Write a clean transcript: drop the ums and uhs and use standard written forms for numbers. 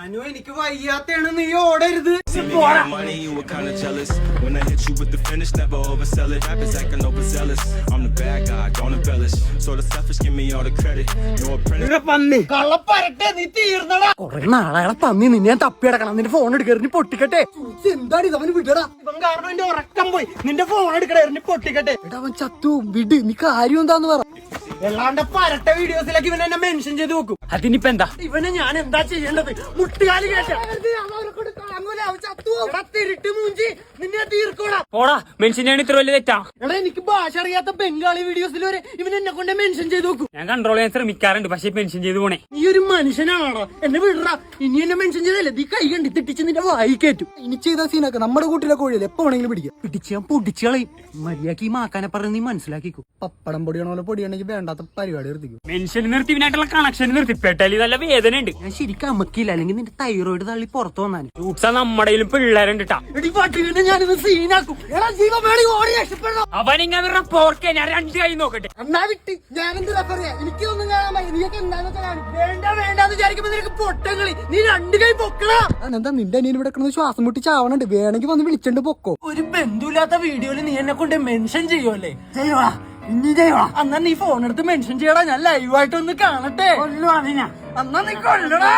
അനു എനിക്ക് വയ്യാത്തയാണ്, നീ ഓടരുത്. കള്ളപ്പരട്ടെ, നീ തീർന്നടാ. കൊറേ നാളെ പന്നി നിന്നെ ഞാൻ തപ്പിയടക്കണം. നിന്റെ ഫോൺ എടുക്കറിഞ്ഞ് പൊട്ടിക്കട്ടെ. എന്താണ് ഇത്? അവന് വിടടാ. ഇവൻ കാരണം എന്റെ ഉറക്കം പോയി. നിന്റെ ഫോൺ എടുക്കണ പൊട്ടിക്കട്ടെ. എടാ അവൻ ചത്തു. വിട്. നീ കാര്യം എന്താന്ന് പറ. എല്ലാണ്ട് പരട്ട വീഡിയോസിലേക്ക് ഇവൻ എന്നെ മെൻഷൻ ചെയ്ത് നോക്കും. അതിനിപ്പ എന്താ? ഇവനെ ഞാൻ എന്താ ചെയ്യേണ്ടത്? മുട്ടുകാലി കേട്ട നിന്നെ തീർക്കോടാ. പോടാ, മെൻഷൻ ചെയ്യാൻ ഇത്ര വലിയ തെറ്റാ. എടാ എനിക്ക് ഭാഷ അറിയാത്ത ബംഗാളി വീഡിയോസിൽ വരെ ഇവൻ എന്നെ കൊണ്ട് മെൻഷൻ ചെയ്ത് നോക്കും. ഞാൻ കൺട്രോൾ ചെയ്യാൻ ശ്രമിക്കാറുണ്ട്, പക്ഷെ മെൻഷൻ ചെയ്ത് പോണേ. നീ ഒരു മനുഷ്യനാണോടാ? എന്നെ വിടറാ. ഇനി എന്നെ മെൻഷൻ ചെയ്തല്ലേ നീ കൈ കണ്ടി തെറ്റിച്ച് നിന്റെ വായി കയറ്റും. ഇനി ചെയ്ത സീനൊക്കെ നമ്മുടെ കൂട്ടിലെ കോഴിയല്ലേ എപ്പോ വേണമെങ്കിലും പിടിക്കാം. പിടിച്ച് ഞാൻ പൊടിച്ച് കളയും. മര്യാദക്ക് ഈ മാക്കാനെ പറഞ്ഞ് നീ മനസ്സിലാക്കിക്കോ. പപ്പടം പൊടിയണ പോലെ പൊടിയാണെങ്കിൽ വേണ്ടാത്ത പരിപാടി നിർത്തിക്കും. മെൻഷൻ നിർത്തി ഇവനായിട്ടുള്ള കണക്ഷൻ നിർത്തി. പെട്ടാലി നല്ല വേദന ഉണ്ട്. ഞാൻ ശരിക്കും അമ്മക്കില്ല, അല്ലെങ്കിൽ നിന്റെ തൈറോയിഡ് തള്ളി പുറത്തു വന്നാലും ഫ്രൂട്ട്സാ നമ്മുടെ പിള്ളേരുണ്ട് ട്ടാ. ഞാനിത് സീനാക്കും. എടാ ജീവൻ വേണി ഓടി രക്ഷപ്പെടണം. അവനിങ്ങനെ പോർക്കെ ഞാൻ 2 കൈ നോക്കട്ടെ. എന്നാ വിട്ട് ഞാനെന്താ പറയാ? എനിക്കൊന്നും കാണാൻ നീയൊക്കെ എന്താന്നൊക്കെ കാണും. വേണ്ട വേണ്ടാന്ന് വിചാരിക്കുമ്പോ നിനക്ക് പൊട്ടങ്ങളി. നീ 2 കൈ പൊക്കടാ. എന്താ നിന്റെ അനിയൻ ഇവിടെ കിടന്ന് ശ്വാസം മുട്ടി ചാവണുണ്ട്. വേണമെങ്കിൽ വന്ന് വിളിച്ചോണ്ട് പൊക്കോ. ഒരു ബന്ധുല്ലാത്ത വീഡിയോയില് നീ എന്നെ കൊണ്ട് മെൻഷൻ ചെയ്യുമല്ലേ? ചെയ്യോടാ, ഇനി ചെയ്യോടാ. എന്നാ നീ ഫോൺ എടുത്ത് മെൻഷൻ ചെയ്യടാ. ഞാൻ ലൈവായിട്ടൊന്ന് കാണട്ടെ. എന്നാ നീ കൊല്ലടാ.